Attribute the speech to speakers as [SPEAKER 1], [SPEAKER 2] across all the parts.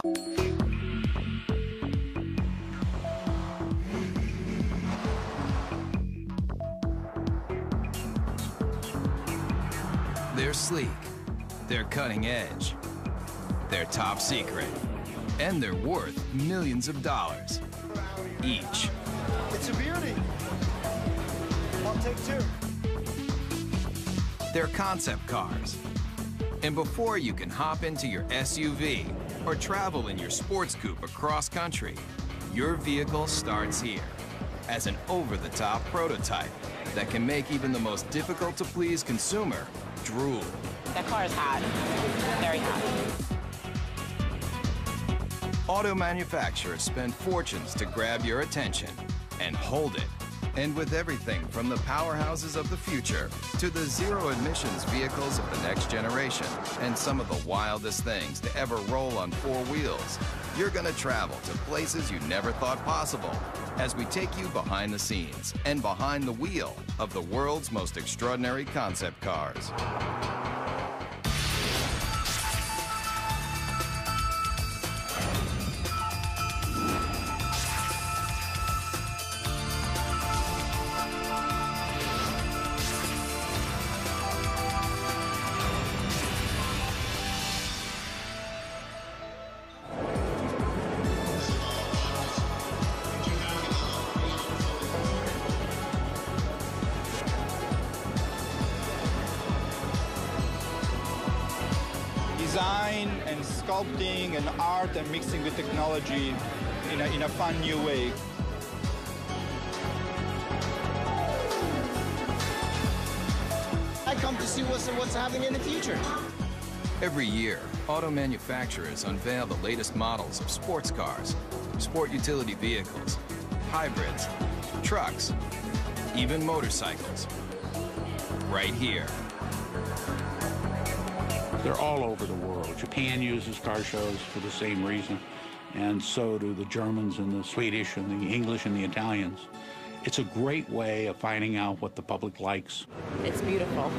[SPEAKER 1] They're sleek, they're cutting edge, they're top secret, and they're worth millions of dollars each.
[SPEAKER 2] It's a beauty. I'll take two.
[SPEAKER 1] They're concept cars. And before you can hop into your SUV or travel in your sports coupe across country, your vehicle starts here as an over-the-top prototype that can make even the most difficult-to-please consumer drool.
[SPEAKER 3] That car is hot, very hot.
[SPEAKER 1] Auto manufacturers spend fortunes to grab your attention and hold it. And with everything from the powerhouses of the future to the zero-emissions vehicles of the next generation and some of the wildest things to ever roll on four wheels, you're gonna travel to places you never thought possible as we take you behind the scenes and behind the wheel of the world's most extraordinary concept cars.
[SPEAKER 4] Design and sculpting and art and mixing with technology in a fun new way.
[SPEAKER 2] I come to see what's happening in the future.
[SPEAKER 1] Every year, auto manufacturers unveil the latest models of sports cars, sport utility vehicles, hybrids, trucks, even motorcycles. Right here.
[SPEAKER 5] They're all over the world. Japan uses car shows for the same reason, and so do the Germans and the Swedish and the English and the Italians. It's a great way of finding out what the public likes.
[SPEAKER 3] It's beautiful.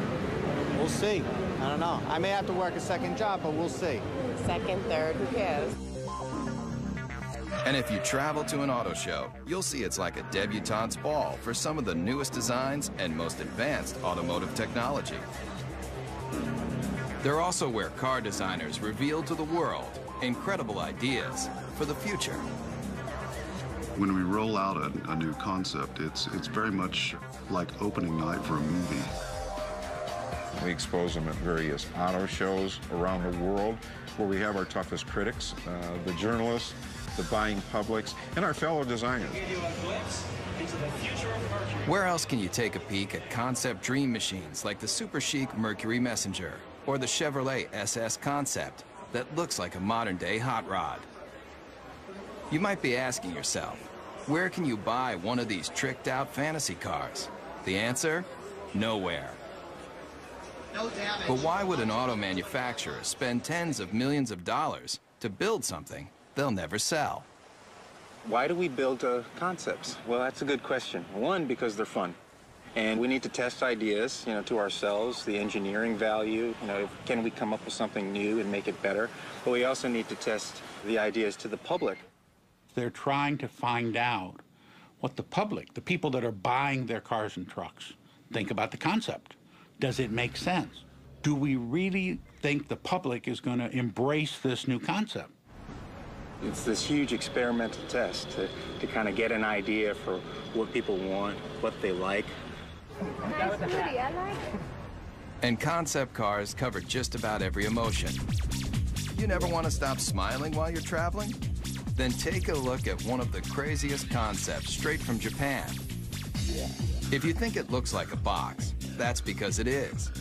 [SPEAKER 2] We'll see. I don't know. I may have to work a second job, but we'll see.
[SPEAKER 3] Second, third, who cares?
[SPEAKER 1] And if you travel to an auto show, you'll see it's like a debutante's ball for some of the newest designs and most advanced automotive technology. They're also where car designers reveal to the world incredible ideas for the future.
[SPEAKER 6] When we roll out a new concept, it's very much like opening night for a movie.
[SPEAKER 7] We expose them at various auto shows around the world where we have our toughest critics, the journalists, the buying publics, and our fellow designers.
[SPEAKER 1] Where else can you take a peek at concept dream machines like the super chic Mercury Messenger or the Chevrolet SS Concept that looks like a modern-day hot rod? You might be asking yourself, where can you buy one of these tricked-out fantasy cars? The answer? Nowhere.
[SPEAKER 2] No damage.
[SPEAKER 1] But why would an auto manufacturer spend tens of millions of dollars to build something they'll never sell?
[SPEAKER 8] Why do we build concepts? Well, that's a good question. One, because they're fun. And we need to test ideas, to ourselves, the engineering value, can we come up with something new and make it better? But we also need to test the ideas to the public.
[SPEAKER 5] They're trying to find out what the public, the people that are buying their cars and trucks, think about the concept. Does it make sense? Do we really think the public is going to embrace this new concept?
[SPEAKER 8] It's this huge experimental test to kind of get an idea for what people want, what they like.
[SPEAKER 3] Nice booty, I like it.
[SPEAKER 1] And concept cars cover just about every emotion. You never want to stop smiling while you're traveling? Then take a look at one of the craziest concepts straight from Japan. If you think it looks like a box, that's because it is.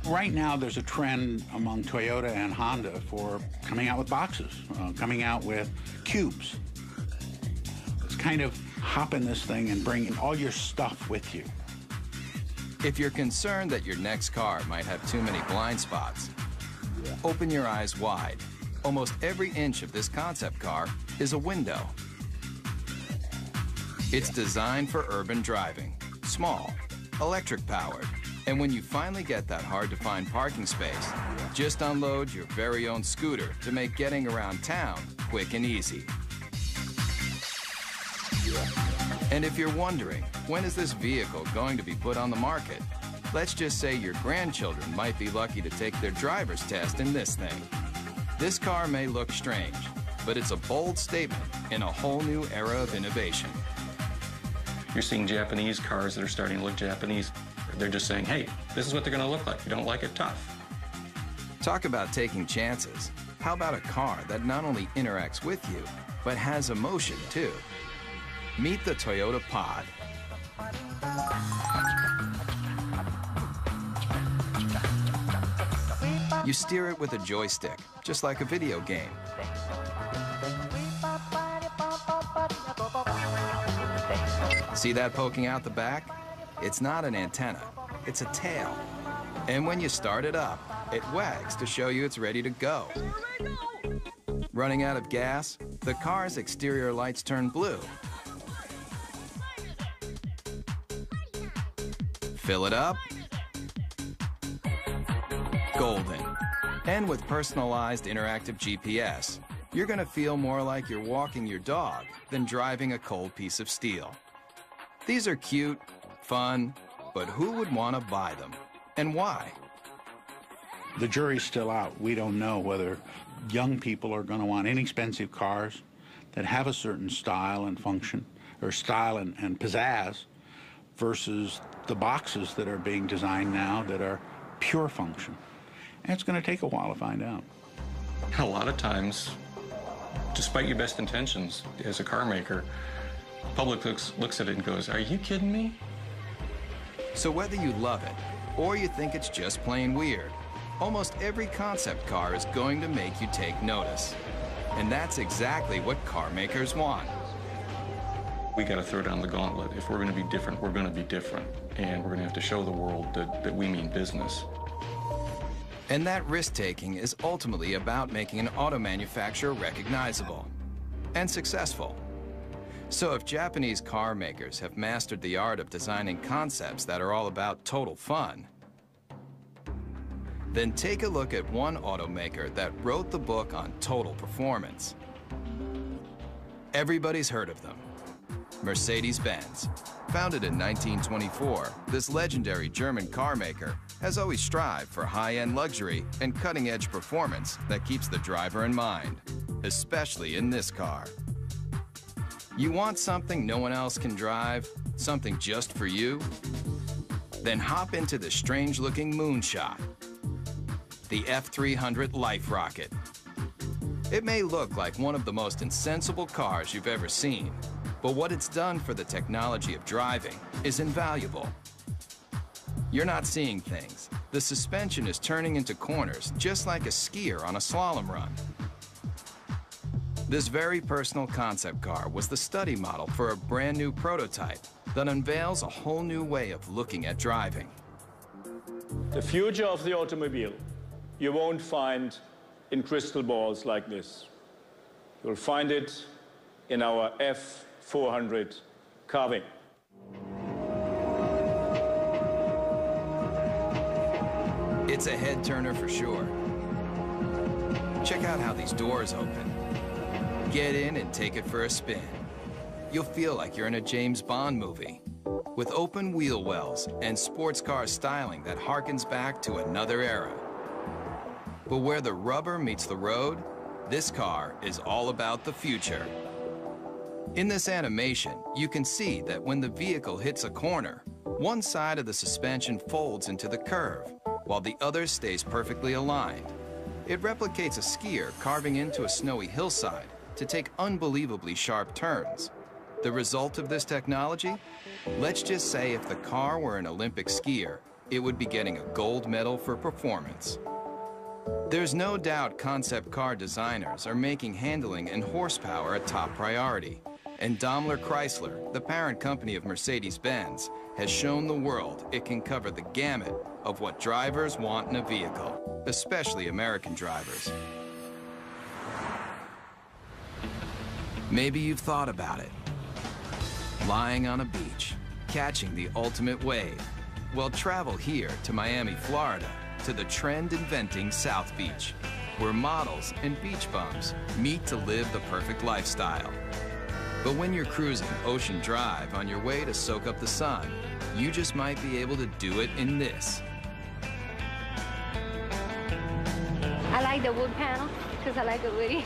[SPEAKER 5] Right now, there's a trend among Toyota and Honda for coming out with boxes, coming out with cubes. It's kind of hop in this thing and bring all your stuff with you.
[SPEAKER 1] If you're concerned that your next car might have too many blind spots, open your eyes wide. Almost every inch of this concept car is a window. It's designed for urban driving, small, electric powered, and when you finally get that hard-to-find parking space, Just unload your very own scooter to make getting around town quick and easy. And if you're wondering, when is this vehicle going to be put on the market? Let's just say your grandchildren might be lucky to take their driver's test in this thing. This car may look strange, but it's a bold statement in a whole new era of innovation.
[SPEAKER 9] You're seeing Japanese cars that are starting to look Japanese. They're just saying, hey, this is what they're going to look like. If you don't like it, tough.
[SPEAKER 1] Talk about taking chances. How about a car that not only interacts with you, but has emotion too? Meet the Toyota Pod. You steer it with a joystick, just like a video game. See that poking out the back? It's not an antenna, it's a tail. And when you start it up, it wags to show you it's ready to go. Running out of gas, the car's exterior lights turn blue. Fill it up. Golden. And with personalized interactive GPS, you're going to feel more like you're walking your dog than driving a cold piece of steel. These are cute, fun, but who would want to buy them? And why?
[SPEAKER 5] The jury's still out. We don't know whether young people are going to want inexpensive cars that have a certain style and function, or style and pizzazz, versus the boxes that are being designed now that are pure function. And it's going to take a while to find out.
[SPEAKER 9] A lot of times, despite your best intentions as a car maker, the public looks at it and goes, are you kidding me?
[SPEAKER 1] So whether you love it or you think it's just plain weird, almost every concept car is going to make you take notice. And that's exactly what car makers want.
[SPEAKER 9] We got to throw down the gauntlet. If we're going to be different, we're going to be different. And we're going to have to show the world that we mean business.
[SPEAKER 1] And that risk-taking is ultimately about making an auto manufacturer recognizable and successful. So if Japanese car makers have mastered the art of designing concepts that are all about total fun, then take a look at one automaker that wrote the book on total performance. Everybody's heard of them. Mercedes-Benz. Founded in 1924, this legendary German car maker has always strived for high-end luxury and cutting-edge performance that keeps the driver in mind, especially in this car. You want something no one else can drive? Something just for you? Then hop into the strange-looking moonshot, the F300 Life Rocket. It may look like one of the most insensible cars you've ever seen, but what it's done for the technology of driving is invaluable. You're not seeing things. The suspension is turning into corners just like a skier on a slalom run. This very personal concept car was the study model for a brand new prototype that unveils a whole new way of looking at driving.
[SPEAKER 10] The future of the automobile you won't find in crystal balls like this. You'll find it in our F400 carving.
[SPEAKER 1] It's a head turner for sure. Check out how these doors open. Get in and take it for a spin. You'll feel like you're in a James Bond movie, with open wheel wells and sports car styling that harkens back to another era. But where the rubber meets the road, this car is all about the future. In this animation, you can see that when the vehicle hits a corner, one side of the suspension folds into the curve, while the other stays perfectly aligned. It replicates a skier carving into a snowy hillside to take unbelievably sharp turns. The result of this technology? Let's just say if the car were an Olympic skier, it would be getting a gold medal for performance. There's no doubt concept car designers are making handling and horsepower a top priority. And Daimler Chrysler, the parent company of Mercedes-Benz, has shown the world it can cover the gamut of what drivers want in a vehicle, especially American drivers. Maybe you've thought about it. Lying on a beach, catching the ultimate wave. Well, travel here to Miami, Florida, to the trend-inventing South Beach, where models and beach bums meet to live the perfect lifestyle. But when you're cruising Ocean Drive on your way to soak up the sun, you just might be able to do it in this.
[SPEAKER 3] I like the wood panel because I like the woody.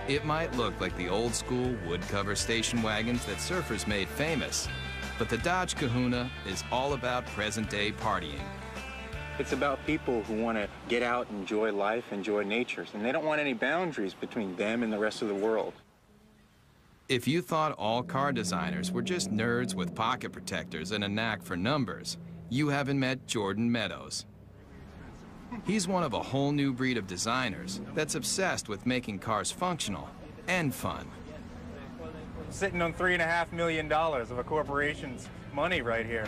[SPEAKER 1] It might look like the old-school wood cover station wagons that surfers made famous, but the Dodge Kahuna is all about present-day partying.
[SPEAKER 8] It's about people who want to get out, enjoy life, enjoy nature, and they don't want any boundaries between them and the rest of the world.
[SPEAKER 1] If you thought all car designers were just nerds with pocket protectors and a knack for numbers, you haven't met Jordan Meadows. He's one of a whole new breed of designers that's obsessed with making cars functional and fun.
[SPEAKER 8] Sitting on $3.5 million of a corporation's money right here,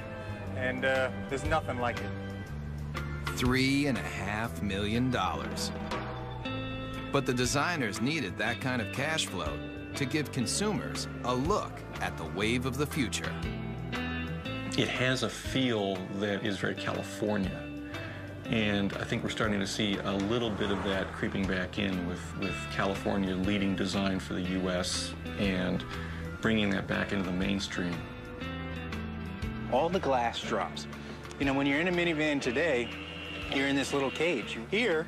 [SPEAKER 8] and there's nothing like it.
[SPEAKER 1] $3.5 million. But the designers needed that kind of cash flow to give consumers a look at the wave of the future.
[SPEAKER 9] It has a feel that is very California. And I think we're starting to see a little bit of that creeping back in with California leading design for the U.S. and bringing that back into the mainstream.
[SPEAKER 8] All the glass drops. You know, when you're in a minivan today, you're in this little cage. Here,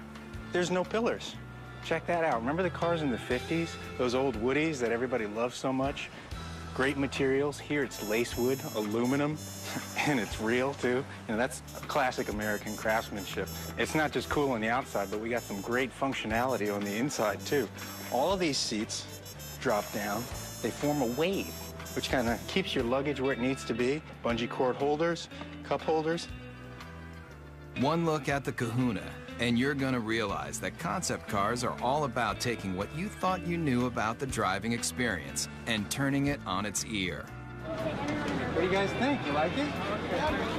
[SPEAKER 8] there's no pillars. Check that out. Remember the cars in the 50s? Those old Woodies that everybody loved so much? Great materials. Here it's lace wood, aluminum, and it's real too. You know, that's classic American craftsmanship. It's not just cool on the outside, but we got some great functionality on the inside too. All of these seats drop down. They form a wave, which kind of keeps your luggage where it needs to be. Bungee cord holders, cup holders.
[SPEAKER 1] One look at the Kahuna, and you're gonna realize that concept cars are all about taking what you thought you knew about the driving experience and turning it on its ear.
[SPEAKER 8] What do you guys think? You like it?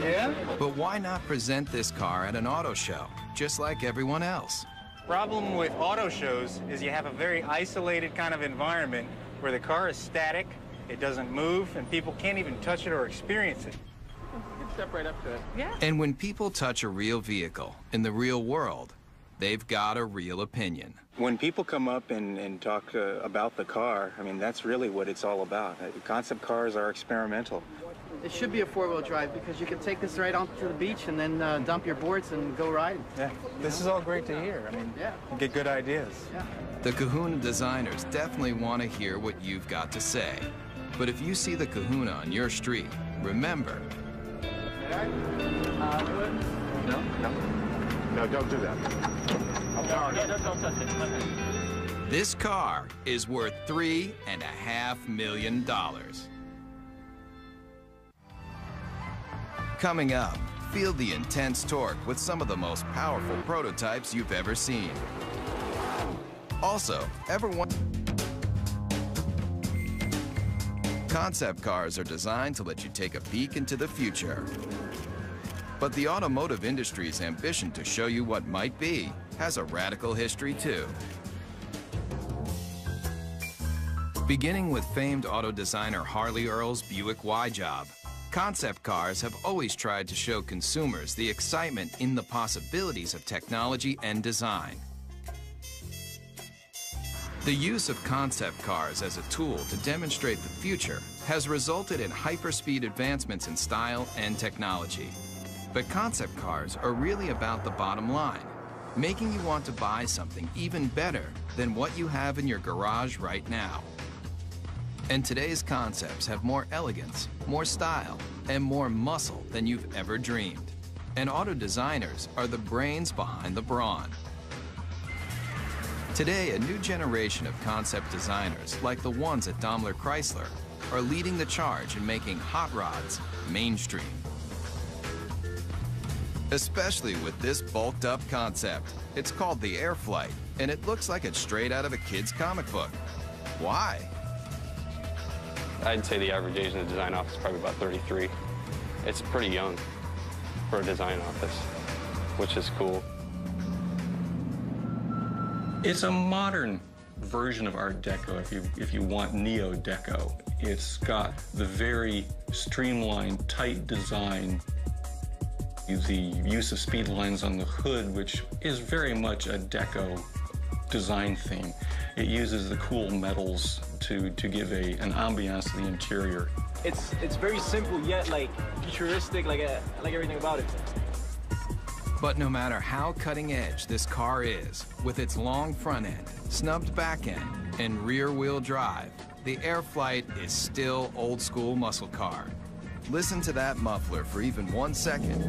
[SPEAKER 8] Yeah?
[SPEAKER 1] But why not present this car at an auto show, just like everyone else?
[SPEAKER 8] Problem with auto shows is you have a very isolated kind of environment where the car is static, it doesn't move, and people can't even touch it or experience it. Step right up to it. Yeah.
[SPEAKER 1] And when people touch a real vehicle in the real world, they've got a real opinion.
[SPEAKER 8] When people come up and talk about the car, I mean, that's really what it's all about. Concept cars are experimental.
[SPEAKER 2] It should be a four-wheel drive because you can take this right onto the beach and then dump your boards and go riding.
[SPEAKER 8] Yeah, this is all great to hear. I mean,
[SPEAKER 2] yeah,
[SPEAKER 8] you get good ideas.
[SPEAKER 2] Yeah.
[SPEAKER 1] The Kahuna designers definitely want to hear what you've got to say. But if you see the Kahuna on your street, remember,
[SPEAKER 11] No, don't do that.
[SPEAKER 2] Don't touch it.
[SPEAKER 1] this car is worth $3.5 million. Coming up, feel the intense torque with some of the most powerful prototypes you've ever seen. Also, concept cars are designed to let you take a peek into the future. But the automotive industry's ambition to show you what might be has a radical history too. Beginning with famed auto designer Harley Earl's Buick Y-Job, concept cars have always tried to show consumers the excitement in the possibilities of technology and design. The use of concept cars as a tool to demonstrate the future has resulted in hyperspeed advancements in style and technology. But concept cars are really about the bottom line, making you want to buy something even better than what you have in your garage right now. And today's concepts have more elegance, more style, and more muscle than you've ever dreamed. And auto designers are the brains behind the brawn. Today, a new generation of concept designers, like the ones at Daimler Chrysler, are leading the charge in making hot rods mainstream. Especially with this bulked up concept. It's called the Airflight, and it looks like it's straight out of a kid's comic book. Why?
[SPEAKER 12] I'd say the average age in the design office is probably about 33. It's pretty young for a design office, which is cool.
[SPEAKER 9] It's a modern version of Art Deco, if you want Neo-Deco. It's got the very streamlined, tight design The use of speed lines on the hood, which is very much a deco design theme. It uses the cool metals to give an ambiance to the interior.
[SPEAKER 11] It's very simple yet like futuristic, like everything about it.
[SPEAKER 1] But no matter how cutting edge this car is, with its long front end, snubbed back end, and rear wheel drive, the Airflight is still old school muscle car. Listen to that muffler for even 1 second,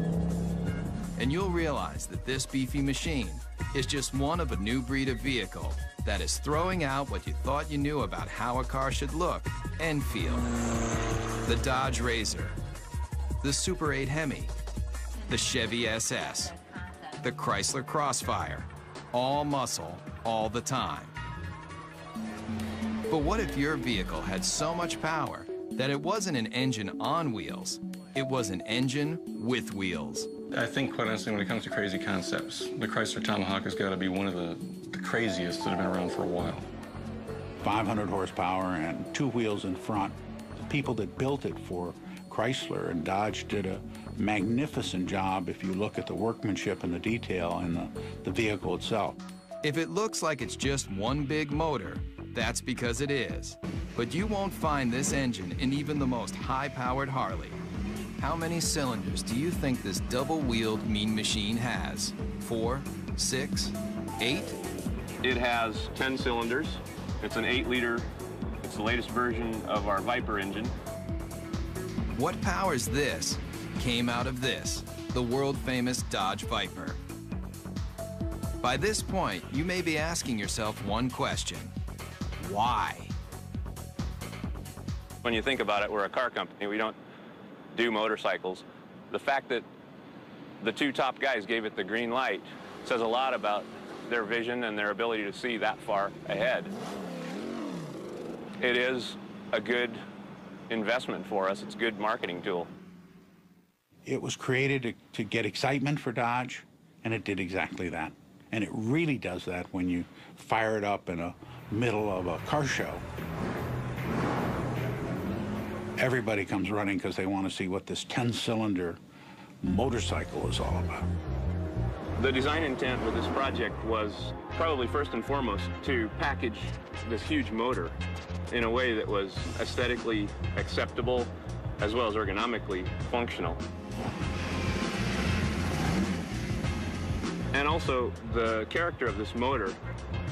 [SPEAKER 1] and you'll realize that this beefy machine is just one of a new breed of vehicle that is throwing out what you thought you knew about how a car should look and feel. The Dodge Razor, the Super 8 Hemi, the Chevy SS, the Chrysler Crossfire, all muscle, all the time. But what if your vehicle had so much power that it wasn't an engine on wheels, it was an engine with wheels?
[SPEAKER 9] I think, quite honestly, when it comes to crazy concepts, the Chrysler Tomahawk has got to be one of the craziest that have been around for a while.
[SPEAKER 5] 500 horsepower and 2 wheels in front. The people that built it for Chrysler and Dodge did a magnificent job if you look at the workmanship and the detail in the vehicle itself.
[SPEAKER 1] If it looks like it's just one big motor, that's because it is. But you won't find this engine in even the most high-powered Harley. How many cylinders do you think this double-wheeled mean machine has? 4, 6, 8?
[SPEAKER 12] It has 10 cylinders. It's an 8-liter. It's the latest version of our Viper engine.
[SPEAKER 1] What powers this came out of this, the world-famous Dodge Viper. By this point, you may be asking yourself one question: why?
[SPEAKER 12] When you think about it, we're a car company. We don't do motorcycles. The fact that the 2 top guys gave it the green light says a lot about their vision and their ability to see that far ahead. It is a good investment for us. It's a good marketing tool.
[SPEAKER 5] It was created to get excitement for Dodge, and it did exactly that. And it really does that when you fire it up in the middle of a car show. Everybody comes running because they want to see what this 10-cylinder motorcycle is all about.
[SPEAKER 12] The design intent with this project was probably first and foremost to package this huge motor in a way that was aesthetically acceptable as well as ergonomically functional. And also the character of this motor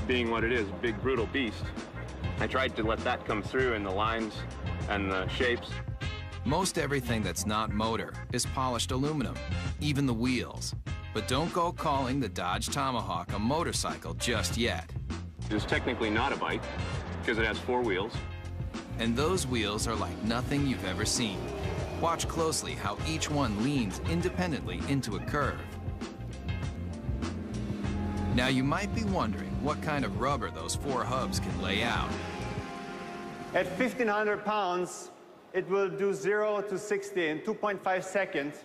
[SPEAKER 12] being what it is, big brutal beast. I tried to let that come through in the lines and the shapes.
[SPEAKER 1] Most everything that's not motor is polished aluminum, even the wheels. But don't go calling the Dodge Tomahawk a motorcycle just yet.
[SPEAKER 12] It's technically not a bike because it has 4 wheels.
[SPEAKER 1] And those wheels are like nothing you've ever seen. Watch closely how each one leans independently into a curve. Now you might be wondering what kind of rubber those 4 hubs can lay out.
[SPEAKER 11] At 1,500 pounds, it will do 0 to 60 in 2.5 seconds.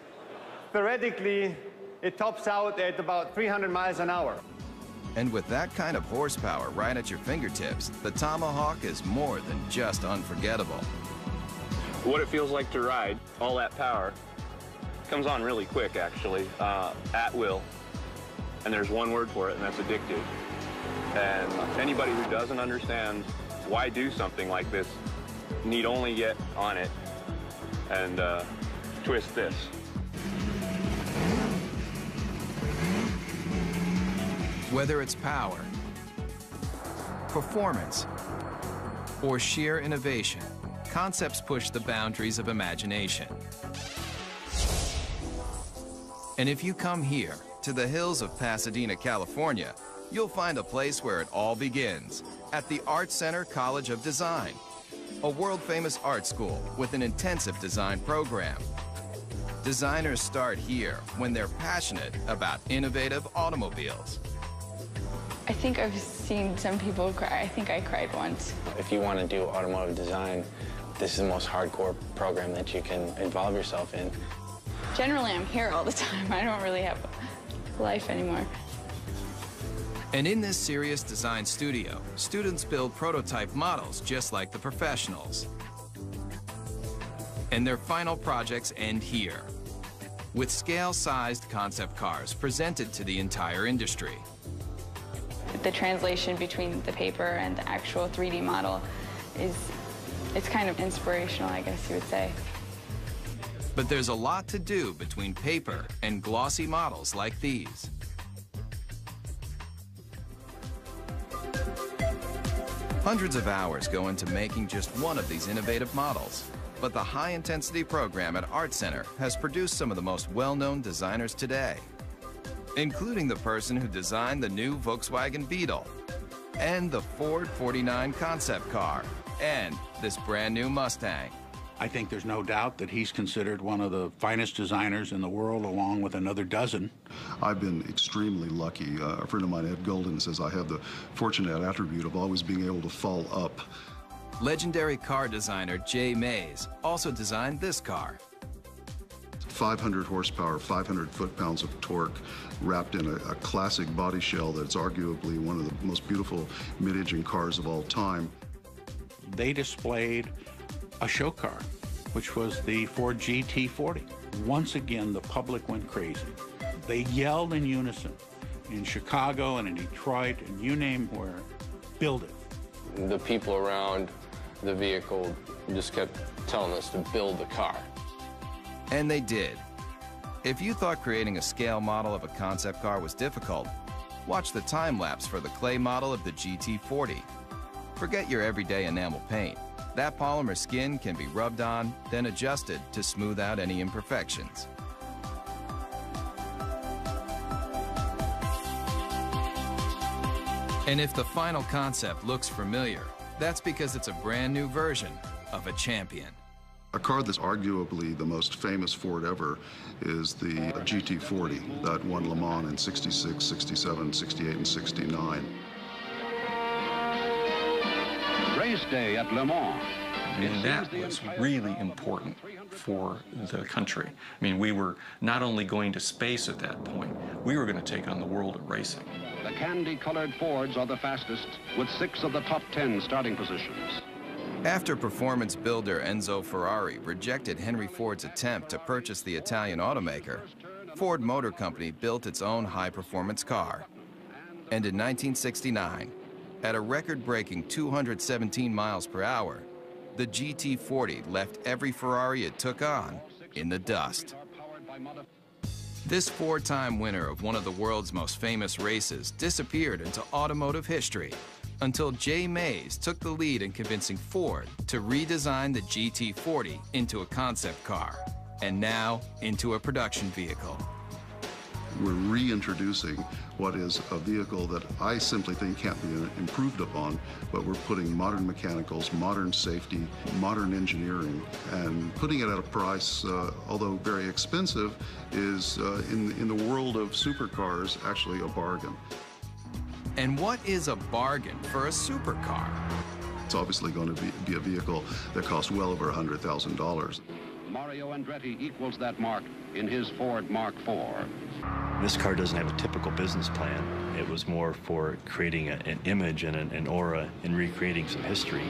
[SPEAKER 11] Theoretically, it tops out at about 300 miles an hour.
[SPEAKER 1] And with that kind of horsepower right at your fingertips, the Tomahawk is more than just unforgettable.
[SPEAKER 12] What it feels like to ride, all that power, comes on really quick actually, at will. And there's one word for it, and that's addictive. And anybody who doesn't understand why do something like this need only get on it and twist this.
[SPEAKER 1] Whether it's power, performance, or sheer innovation, concepts push the boundaries of imagination. And if you come here, to the hills of Pasadena, California, you'll find a place where it all begins, at the Art Center College of Design, a world-famous art school with an intensive design program. Designers start here when they're passionate about innovative automobiles.
[SPEAKER 13] I think I've seen some people cry. I think I cried once.
[SPEAKER 14] If you want to do automotive design, this is the most hardcore program that you can involve yourself in.
[SPEAKER 13] Generally, I'm here all the time. I don't really have life anymore.
[SPEAKER 1] And in this serious design studio, students build prototype models just like the professionals. And their final projects end here. with scale-sized concept cars presented to the entire industry.
[SPEAKER 13] The translation between the paper and the actual 3D model it's kind of inspirational, I guess you would say.
[SPEAKER 1] But there's a lot to do between paper and glossy models like these. Hundreds of hours go into making just one of these innovative models. But the high-intensity program at Art Center has produced some of the most well-known designers today, including the person who designed the new Volkswagen Beetle, and the Ford 49 concept car, and this brand new Mustang.
[SPEAKER 5] I think there's no doubt that he's considered one of the finest designers in the world, along with another dozen.
[SPEAKER 6] I've been extremely lucky. A friend of mine, Ed Golden, says I have the fortunate attribute of always being able to fall up.
[SPEAKER 1] Legendary car designer Jay Mays also designed this car.
[SPEAKER 6] 500 horsepower, 500 foot-pounds of torque, wrapped in a classic body shell that's arguably one of the most beautiful mid-engine cars of all time.
[SPEAKER 5] They displayed a show car, which was the Ford GT40. Once again, the public went crazy. They yelled in unison in Chicago and in Detroit and you name where, build it.
[SPEAKER 15] The people around the vehicle just kept telling us to build the car.
[SPEAKER 1] And they did. If you thought creating a scale model of a concept car was difficult, watch the time-lapse for the clay model of the GT40. Forget your everyday enamel paint. That polymer skin can be rubbed on, then adjusted to smooth out any imperfections. And if the final concept looks familiar, that's because it's a brand new version of a champion.
[SPEAKER 6] A car that's arguably the most famous Ford ever is the GT40 that won Le Mans in 66, 67, 68, and 69.
[SPEAKER 16] Race day at Le Mans.
[SPEAKER 9] And that was really important for the country. I mean, we were not only going to space at that point, we were going to take on the world of racing.
[SPEAKER 16] The candy-colored Fords are the fastest, with 6 of the top 10 starting positions.
[SPEAKER 1] After performance builder Enzo Ferrari rejected Henry Ford's attempt to purchase the Italian automaker, Ford Motor Company built its own high-performance car. And in 1969, at a record-breaking 217 miles per hour, the GT40 left every Ferrari it took on in the dust. This 4-time winner of one of the world's most famous races disappeared into automotive history until Jay Mays took the lead in convincing Ford to redesign the GT40 into a concept car, and now into a production vehicle.
[SPEAKER 6] We're reintroducing what is a vehicle that I simply think can't be improved upon, but we're putting modern mechanicals, modern safety, modern engineering, and putting it at a price, although very expensive, is in the world of supercars actually a bargain.
[SPEAKER 1] And what is a bargain for a supercar?
[SPEAKER 6] It's obviously going to be a vehicle that costs well over $100,000.
[SPEAKER 16] Mario Andretti equals that mark in his Ford Mark IV.
[SPEAKER 17] This car doesn't have a typical business plan. It was more for creating an image and an aura and recreating some history.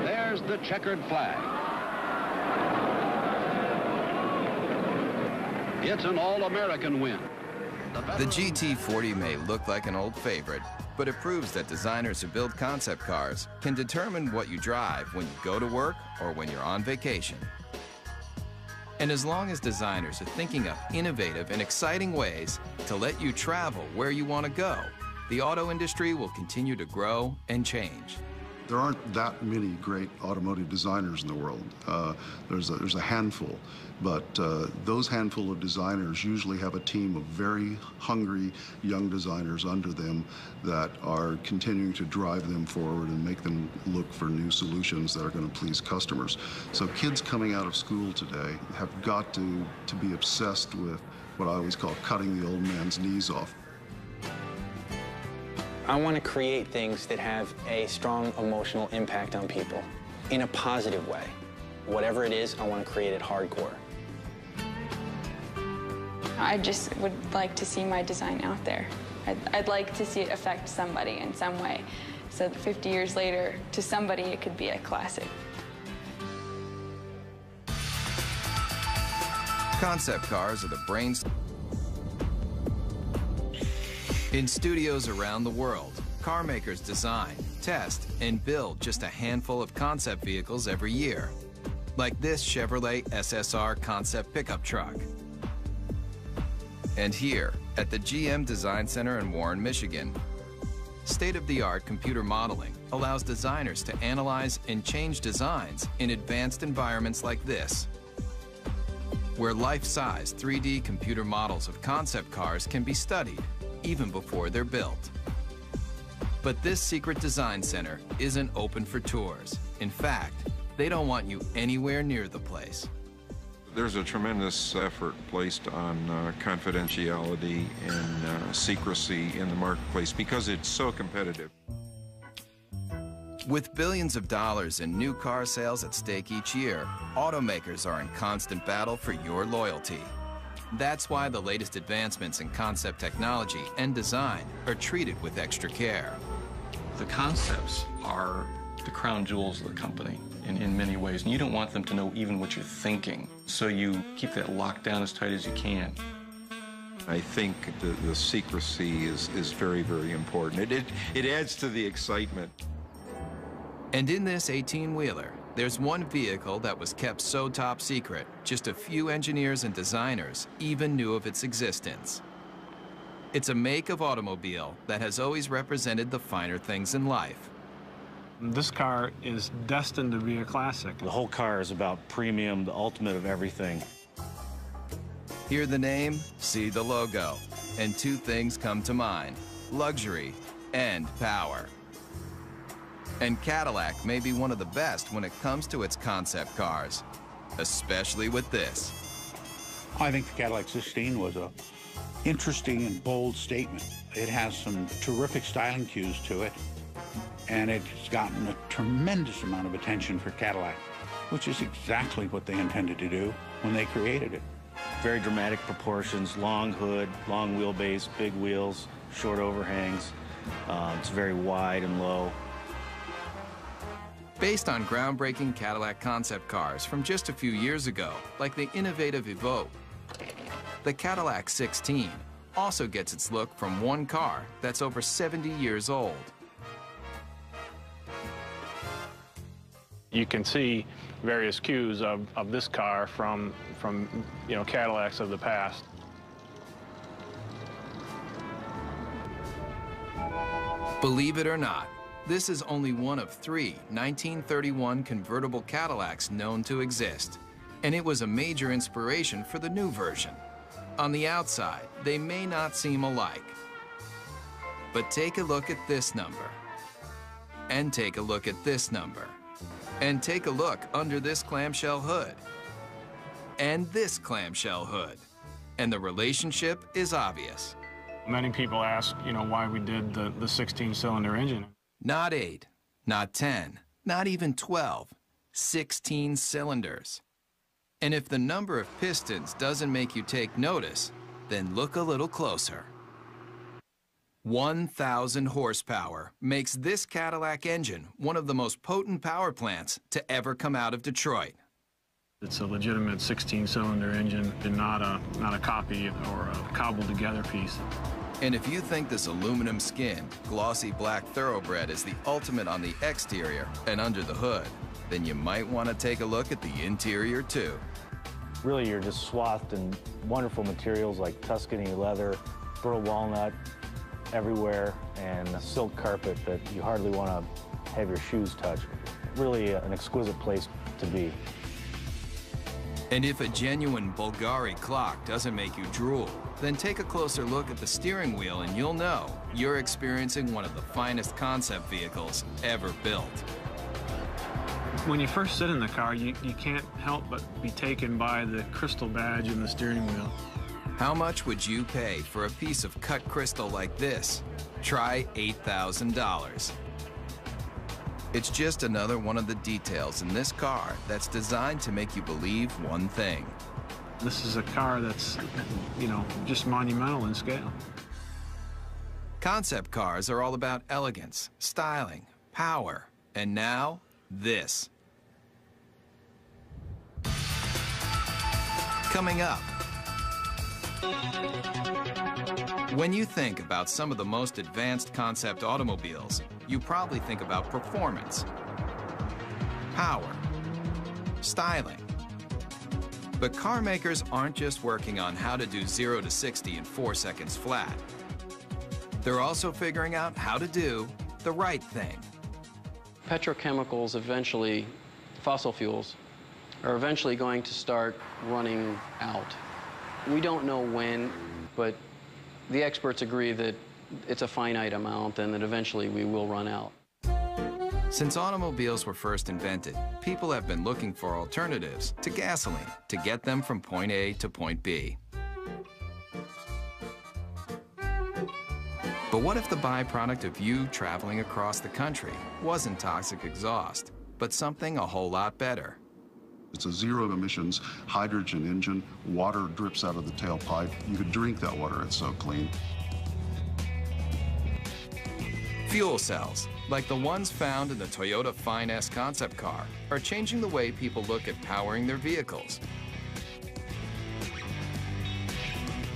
[SPEAKER 16] There's the checkered flag. It's an all-American win.
[SPEAKER 1] The GT40 may look like an old favorite, but it proves that designers who build concept cars can determine what you drive when you go to work or when you're on vacation. And as long as designers are thinking up innovative and exciting ways to let you travel where you want to go, the auto industry will continue to grow and change.
[SPEAKER 6] There aren't that many great automotive designers in the world. There's a handful, but those handful of designers usually have a team of very hungry young designers under them that are continuing to drive them forward and make them look for new solutions that are going to please customers. So kids coming out of school today have got to be obsessed with what I always call cutting the old man's knees off.
[SPEAKER 14] I want to create things that have a strong emotional impact on people in a positive way. Whatever it is, I want to create it hardcore.
[SPEAKER 13] I just would like to see my design out there. I'd like to see it affect somebody in some way, so that 50 years later, to somebody, it could be a classic.
[SPEAKER 1] Concept cars are the brains. In studios around the world, car makers design, test, and build just a handful of concept vehicles every year, like this Chevrolet SSR concept pickup truck. And here, at the GM Design Center in Warren, Michigan, state-of-the-art computer modeling allows designers to analyze and change designs in advanced environments like this, where life-size 3D computer models of concept cars can be studied even before they're built. But this secret design center isn't open for tours. In fact, they don't want you anywhere near the place.
[SPEAKER 7] There's a tremendous effort placed on confidentiality and secrecy in the marketplace because it's so competitive.
[SPEAKER 1] With billions of dollars in new car sales at stake each year, automakers are in constant battle for your loyalty. That's why the latest advancements in concept technology and design are treated with extra care.
[SPEAKER 9] The concepts are the crown jewels of the company in many ways, and you don't want them to know even what you're thinking, so you keep that locked down as tight as you can.
[SPEAKER 7] I think the secrecy is very, very important. It adds to the excitement.
[SPEAKER 1] And in this 18-wheeler, there's one vehicle that was kept so top secret, just a few engineers and designers even knew of its existence. It's a make of automobile that has always represented the finer things in life.
[SPEAKER 18] This car is destined to be a classic.
[SPEAKER 17] The whole car is about premium, the ultimate of everything.
[SPEAKER 1] Hear the name, see the logo, and two things come to mind: luxury and power. And Cadillac may be one of the best when it comes to its concept cars, especially with this.
[SPEAKER 5] I think the Cadillac 16 was a interesting and bold statement. It has some terrific styling cues to it, and it's gotten a tremendous amount of attention for Cadillac, which is exactly what they intended to do when they created it.
[SPEAKER 17] Very dramatic proportions, long hood, long wheelbase, big wheels, short overhangs. It's very wide and low.
[SPEAKER 1] Based on groundbreaking Cadillac concept cars from just a few years ago, like the innovative Evoque, the Cadillac 16 also gets its look from one car that's over 70 years old.
[SPEAKER 18] You can see various cues of this car from Cadillacs of the past.
[SPEAKER 1] Believe it or not, this is only one of 3 1931 convertible Cadillacs known to exist, and it was a major inspiration for the new version. On the outside, they may not seem alike, but take a look at this number, and take a look at this number, and take a look under this clamshell hood, and this clamshell hood, and the relationship is obvious.
[SPEAKER 18] Many people ask, why we did the 16-cylinder engine.
[SPEAKER 1] Not 8, not 10, not even 12, 16 cylinders. And if the number of pistons doesn't make you take notice, then look a little closer. 1,000 horsepower makes this Cadillac engine one of the most potent power plants to ever come out of Detroit.
[SPEAKER 18] It's a legitimate 16-cylinder engine and not a copy or a cobbled-together piece.
[SPEAKER 1] And if you think this aluminum-skinned, glossy black thoroughbred is the ultimate on the exterior and under the hood, then you might want to take a look at the interior, too.
[SPEAKER 17] Really, you're just swathed in wonderful materials like Tuscany leather, burl walnut everywhere, and a silk carpet that you hardly want to have your shoes touch. Really an exquisite place to be.
[SPEAKER 1] And if a genuine Bulgari clock doesn't make you drool, then take a closer look at the steering wheel and you'll know you're experiencing one of the finest concept vehicles ever built.
[SPEAKER 18] When you first sit in the car, you can't help but be taken by the crystal badge in the steering wheel.
[SPEAKER 1] How much would you pay for a piece of cut crystal like this? Try $8,000. It's just another one of the details in this car that's designed to make you believe one thing.
[SPEAKER 18] This is a car that's, just monumental in scale.
[SPEAKER 1] Concept cars are all about elegance, styling, power, and now, this. Coming up, When you think about some of the most advanced concept automobiles, you probably think about performance, power, styling. But car makers aren't just working on how to do 0 to 60 in 4 seconds flat. They're also figuring out how to do the right thing.
[SPEAKER 19] Petrochemicals eventually, fossil fuels, are eventually going to start running out. We don't know when, but the experts agree that it's a finite amount and that eventually we will run out.
[SPEAKER 1] Since automobiles were first invented, people have been looking for alternatives to gasoline to get them from point A to point B. But what if the byproduct of you traveling across the country wasn't toxic exhaust, but something a whole lot better?
[SPEAKER 6] It's a zero-emissions hydrogen engine. Water drips out of the tailpipe. You could drink that water, it's so clean.
[SPEAKER 1] Fuel cells, like the ones found in the Toyota Fine S concept car, are changing the way people look at powering their vehicles.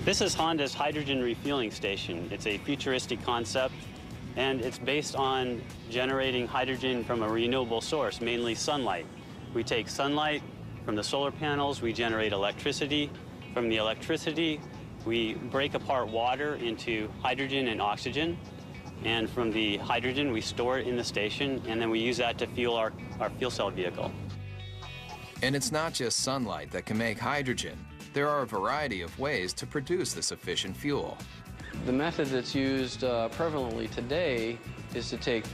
[SPEAKER 20] This is Honda's hydrogen refueling station. It's a futuristic concept, and it's based on generating hydrogen from a renewable source, mainly sunlight. We take sunlight from the solar panels, we generate electricity. From the electricity, we break apart water into hydrogen and oxygen. And from the hydrogen, we store it in the station, and then we use that to fuel our fuel cell vehicle.
[SPEAKER 1] And it's not just sunlight that can make hydrogen. There are a variety of ways to produce this efficient fuel.
[SPEAKER 19] The method that's used prevalently today is to take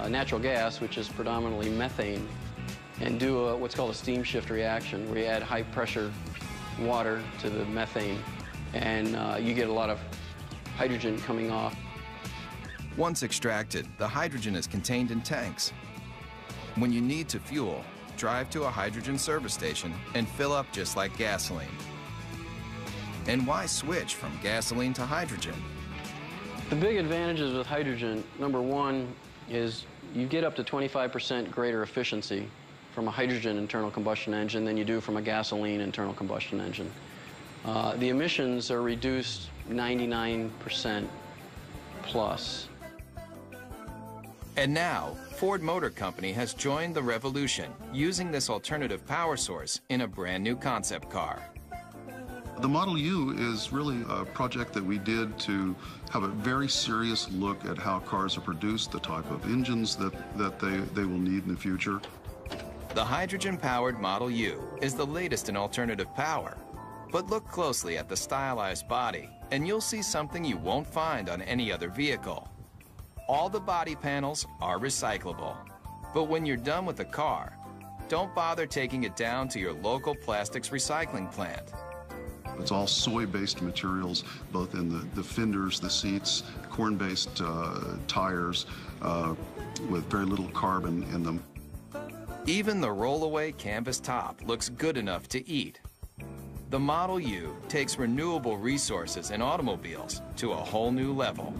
[SPEAKER 19] natural gas, which is predominantly methane, and do what's called a steam shift reaction, where you add high-pressure water to the methane, and you get a lot of hydrogen coming off.
[SPEAKER 1] Once extracted, the hydrogen is contained in tanks. When you need to fuel, drive to a hydrogen service station and fill up just like gasoline. And why switch from gasoline to hydrogen?
[SPEAKER 19] The big advantages with hydrogen, number one, is you get up to 25% greater efficiency from a hydrogen internal combustion engine than you do from a gasoline internal combustion engine. The emissions are reduced 99% plus.
[SPEAKER 1] And now, Ford Motor Company has joined the revolution, using this alternative power source in a brand new concept car.
[SPEAKER 6] The Model U is really a project that we did to have a very serious look at how cars are produced, the type of engines that they will need in the future.
[SPEAKER 1] The hydrogen-powered Model U is the latest in alternative power. But look closely at the stylized body, and you'll see something you won't find on any other vehicle. All the body panels are recyclable. But when you're done with the car, don't bother taking it down to your local plastics recycling plant.
[SPEAKER 6] It's all soy-based materials, both in the fenders, the seats, corn-based tires with very little carbon in them.
[SPEAKER 1] Even the rollaway canvas top looks good enough to eat. The Model U takes renewable resources in automobiles to a whole new level.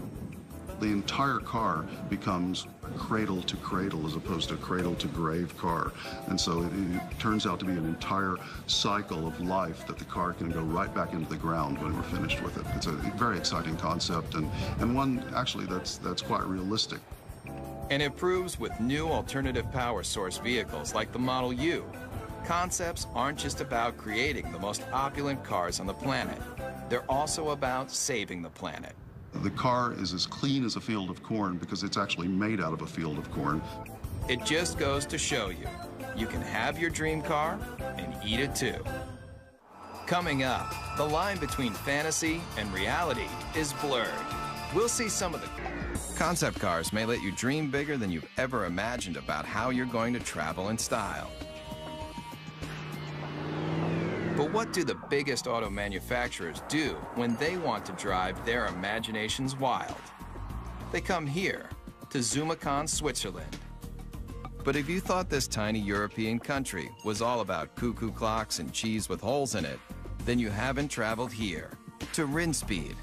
[SPEAKER 6] The entire car becomes cradle to cradle as opposed to cradle to grave car. And so it turns out to be an entire cycle of life that the car can go right back into the ground when we're finished with it. It's a very exciting concept and one actually that's quite realistic.
[SPEAKER 1] And it proves with new alternative power source vehicles like the Model U, concepts aren't just about creating the most opulent cars on the planet. They're also about saving the planet.
[SPEAKER 6] The car is as clean as a field of corn because it's actually made out of a field of corn.
[SPEAKER 1] It just goes to show you, you can have your dream car and eat it too. Coming up, the line between fantasy and reality is blurred. We'll see some of the concept cars may let you dream bigger than you've ever imagined about how you're going to travel in style. But what do the biggest auto manufacturers do when they want to drive their imaginations wild? They come here, to Zumikon, Switzerland. But if you thought this tiny European country was all about cuckoo clocks and cheese with holes in it, then you haven't traveled here, to Rinspeed,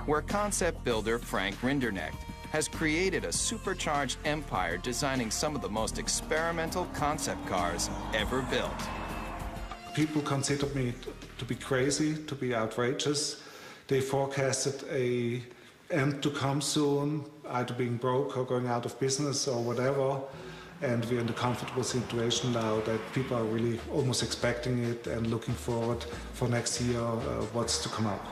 [SPEAKER 1] where concept builder Frank Rinderknecht has created a supercharged empire designing some of the most experimental concept cars ever built.
[SPEAKER 21] People consider me be crazy, to be outrageous. They forecasted a end to come soon, either being broke or going out of business or whatever. And we're in the comfortable situation now that people are really almost expecting it and looking forward for next year what's to come up.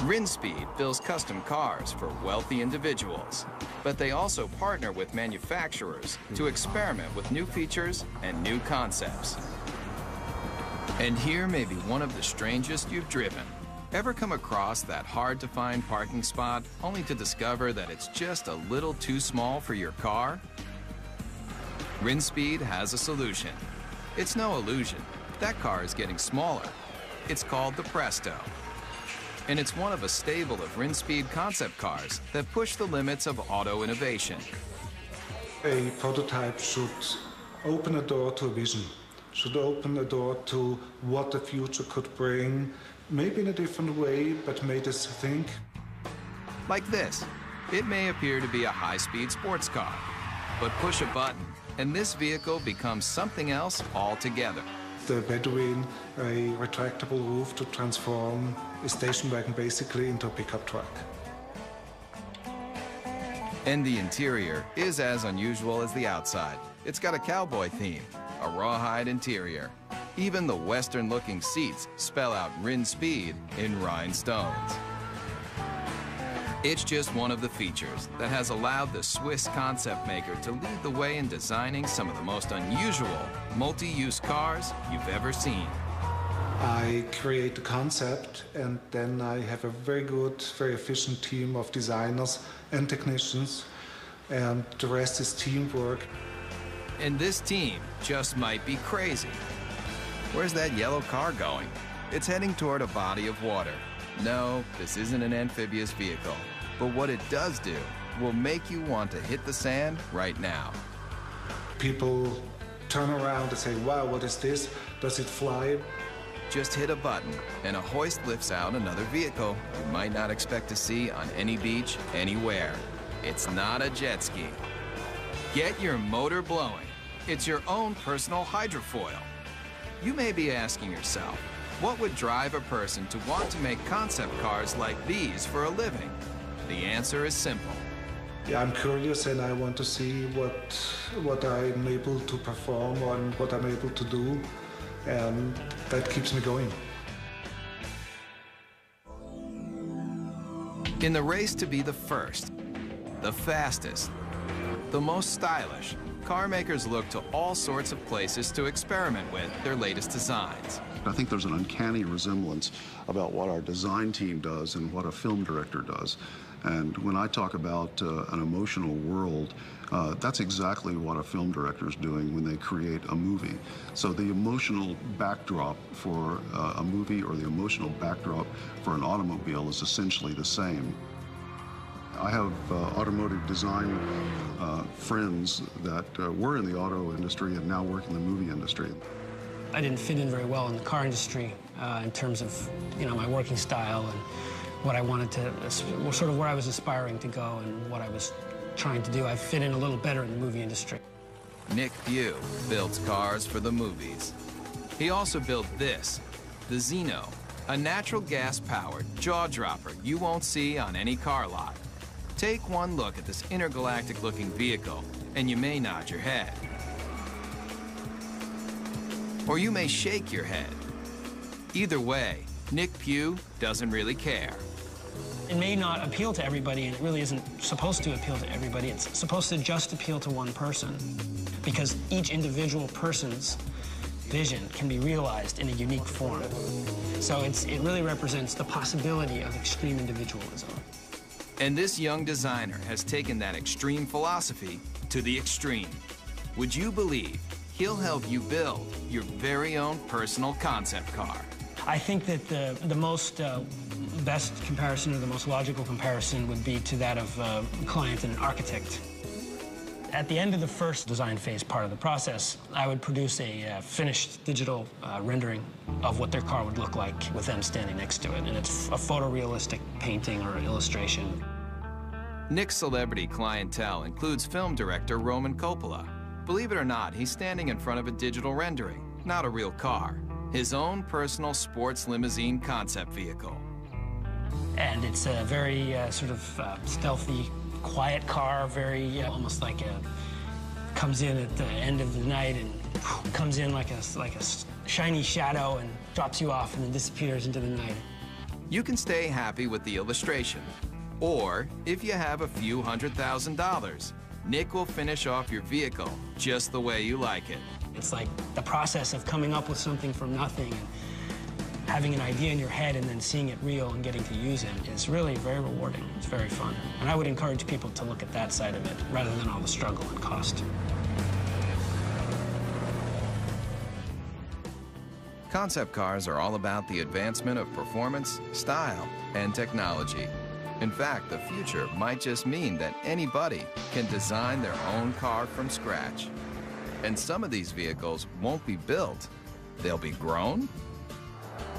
[SPEAKER 1] Rinspeed builds custom cars for wealthy individuals, but they also partner with manufacturers to experiment with new features and new concepts. And here may be one of the strangest you've driven. Ever come across that hard-to-find parking spot only to discover that it's just a little too small for your car? Rinspeed has a solution. It's no illusion. That car is getting smaller. It's called the Presto. And it's one of a stable of Rinspeed concept cars that push the limits of auto innovation.
[SPEAKER 21] A prototype should open a door to a vision, should open a door to what the future could bring, maybe in a different way, but made us think.
[SPEAKER 1] Like this. It may appear to be a high-speed sports car, but push a button and this vehicle becomes something else altogether.
[SPEAKER 21] The Bedouin, a retractable roof to transform a station wagon basically into a pickup truck.
[SPEAKER 1] And the interior is as unusual as the outside. It's got a cowboy theme, a rawhide interior. Even the Western-looking seats spell out Rinspeed in rhinestones. It's just one of the features that has allowed the Swiss concept maker to lead the way in designing some of the most unusual multi-use cars you've ever seen.
[SPEAKER 21] I create the concept, and then I have a very good, very efficient team of designers and technicians, and the rest is teamwork.
[SPEAKER 1] And this team just might be crazy. Where's that yellow car going? It's heading toward a body of water. No, this isn't an amphibious vehicle. But what it does do will make you want to hit the sand right now.
[SPEAKER 21] People turn around and say, wow, what is this? Does it fly?
[SPEAKER 1] Just hit a button and a hoist lifts out another vehicle you might not expect to see on any beach, anywhere. It's not a jet ski. Get your motor blowing. It's your own personal hydrofoil. You may be asking yourself, what would drive a person to want to make concept cars like these for a living? The answer is simple.
[SPEAKER 21] Yeah, I'm curious and I want to see what I'm able to perform and what I'm able to do, and that keeps me going.
[SPEAKER 1] In the race to be the first, the fastest, the most stylish, car makers look to all sorts of places to experiment with their latest designs.
[SPEAKER 6] I think there's an uncanny resemblance about what our design team does and what a film director does. And when I talk about an emotional world, that's exactly what a film director is doing when they create a movie. So the emotional backdrop for a movie or the emotional backdrop for an automobile is essentially the same. I have automotive design friends that were in the auto industry and now work in the movie industry.
[SPEAKER 22] I didn't fit in very well in the car industry in terms of, my working style and what I wanted to, sort of where I was aspiring to go and what I was trying to do. I fit in a little better in the movie industry.
[SPEAKER 1] Nick Pugh builds cars for the movies. He also built this, the Zeno, a natural gas-powered jaw-dropper you won't see on any car lot. Take one look at this intergalactic-looking vehicle, and you may nod your head. Or you may shake your head. Either way, Nick Pugh doesn't really care.
[SPEAKER 22] It may not appeal to everybody, and it really isn't supposed to appeal to everybody. It's supposed to just appeal to one person, because each individual person's vision can be realized in a unique form. So it really represents the possibility of extreme individualism.
[SPEAKER 1] And this young designer has taken that extreme philosophy to the extreme. Would you believe he'll help you build your very own personal concept car?
[SPEAKER 22] I think that the most best comparison, or the most logical comparison, would be to that of a client and an architect. At the end of the first design phase part of the process, I would produce a finished digital rendering of what their car would look like with them standing next to it. And it's a photorealistic painting or illustration.
[SPEAKER 1] Nick's celebrity clientele includes film director Roman Coppola. Believe it or not, he's standing in front of a digital rendering, not a real car. his own personal sports limousine concept vehicle.
[SPEAKER 22] And it's a very sort of stealthy, quiet car, very almost like comes in at the end of the night and comes in like a shiny shadow and drops you off and then disappears into the night.
[SPEAKER 1] You can stay happy with the illustration, or if you have a few $100,000, Nick will finish off your vehicle just the way you like it.
[SPEAKER 22] It's like the process of coming up with something from nothing and having an idea in your head and then seeing it real and getting to use it is really very rewarding. It's very fun. And I would encourage people to look at that side of it rather than all the struggle and cost.
[SPEAKER 1] Concept cars are all about the advancement of performance, style, and technology. In fact, the future might just mean that anybody can design their own car from scratch. And some of these vehicles won't be built, they'll be grown.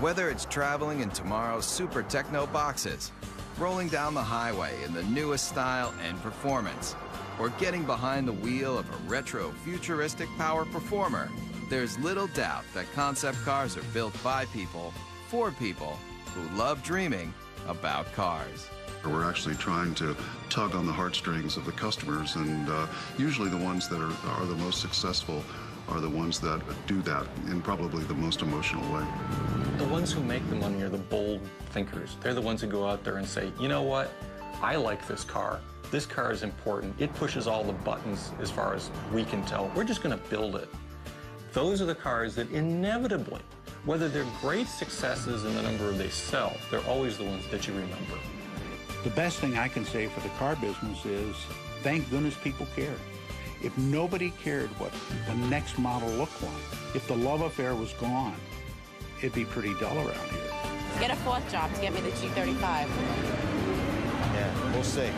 [SPEAKER 1] Whether it's traveling in tomorrow's super techno boxes, rolling down the highway in the newest style and performance, or getting behind the wheel of a retro futuristic power performer, there's little doubt that concept cars are built by people, for people who love dreaming about cars.
[SPEAKER 6] We're actually trying to tug on the heartstrings of the customers, and usually the ones that are the most successful are the ones that do that in probably the most emotional way.
[SPEAKER 9] The ones who make the money are the bold thinkers. They're the ones who go out there and say, you know what, I like this car. This car is important. It pushes all the buttons as far as we can tell. We're just going to build it. Those are the cars that inevitably, whether they're great successes in the number they sell, they're always the ones that you remember.
[SPEAKER 5] The best thing I can say for the car business is, thank goodness people care. If nobody cared what the next model looked like, if the love affair was gone, it'd be pretty dull around here.
[SPEAKER 4] Get a fourth job to get me the G35.
[SPEAKER 10] Yeah, we'll see.